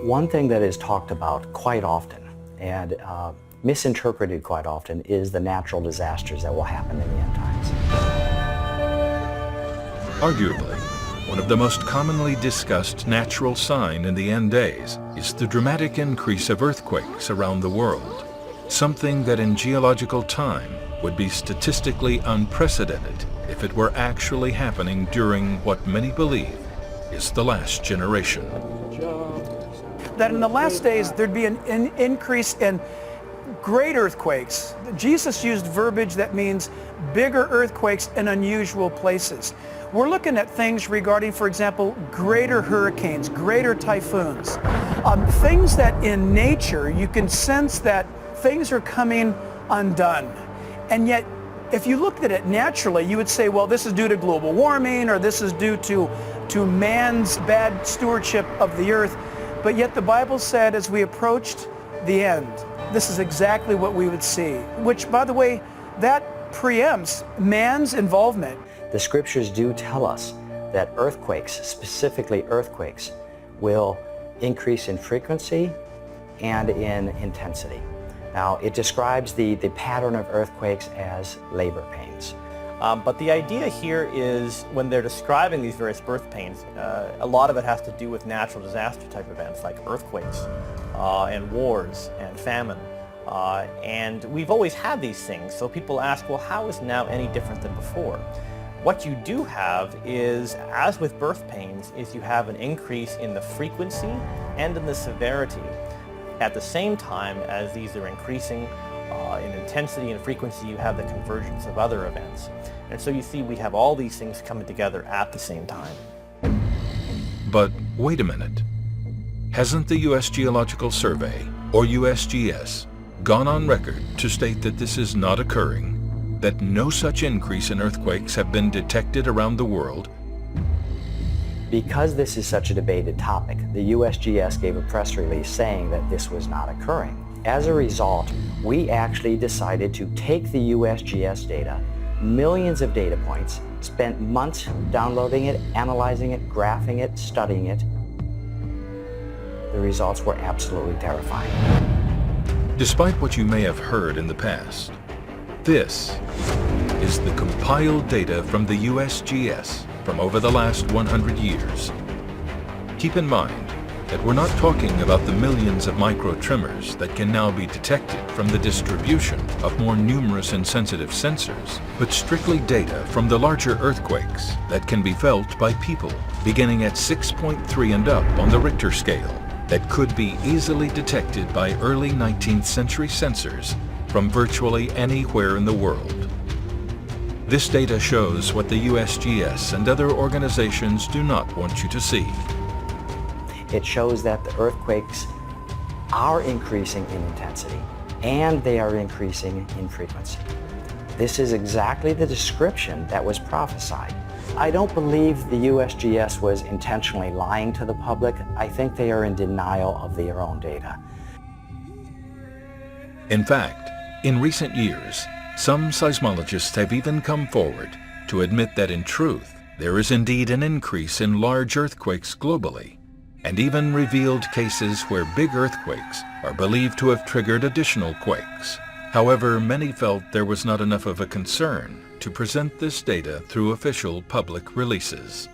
One thing that is talked about quite often and misinterpreted quite often is the natural disasters that will happen in the end times. Arguably, one of the most commonly discussed natural signs in the end days is the dramatic increase of earthquakes around the world, something that in geological time would be statistically unprecedented if it were actually happening during what many believe is the last generation. That in the last days there'd be an increase in great earthquakes. Jesus used verbiage that means bigger earthquakes in unusual places. We're looking at things regarding, for example, greater hurricanes, greater typhoons, things that in nature you can sense that things are coming undone. And yet, if you looked at it naturally, you would say, well, this is due to global warming, or this is due to man's bad stewardship of the earth. But yet the Bible said as we approached the end, this is exactly what we would see, which, by the way, that preempts man's involvement. The scriptures do tell us that earthquakes, specifically earthquakes, will increase in frequency and in intensity. Now, it describes the pattern of earthquakes as labor pains. But the idea here is when they're describing these various birth pains, a lot of it has to do with natural disaster type events like earthquakes and wars and famine. And we've always had these things, so people ask, well, how is now any different than before? What you do have is, as with birth pains, is you have an increase in the frequency and in the severity. At the same time as these are increasing in intensity and frequency, you have the convergence of other events. And so you see we have all these things coming together at the same time. But wait a minute. Hasn't the U.S. Geological Survey, or USGS, gone on record to state that this is not occurring, that no such increase in earthquakes have been detected around the world? Because this is such a debated topic, the USGS gave a press release saying that this was not occurring. As a result, we actually decided to take the USGS data, millions of data points, spent months downloading it, analyzing it, graphing it, studying it. The results were absolutely terrifying. Despite what you may have heard in the past, this is the compiled data from the USGS from over the last 100 years. Keep in mind that we're not talking about the millions of microtremors that can now be detected from the distribution of more numerous and sensitive sensors, but strictly data from the larger earthquakes that can be felt by people beginning at 6.3 and up on the Richter scale that could be easily detected by early 19th century sensors from virtually anywhere in the world. This data shows what the USGS and other organizations do not want you to see. It shows that the earthquakes are increasing in intensity and they are increasing in frequency. This is exactly the description that was prophesied. I don't believe the USGS was intentionally lying to the public. I think they are in denial of their own data. In fact, in recent years, some seismologists have even come forward to admit that in truth, there is indeed an increase in large earthquakes globally, and even revealed cases where big earthquakes are believed to have triggered additional quakes. However, many felt there was not enough of a concern to present this data through official public releases.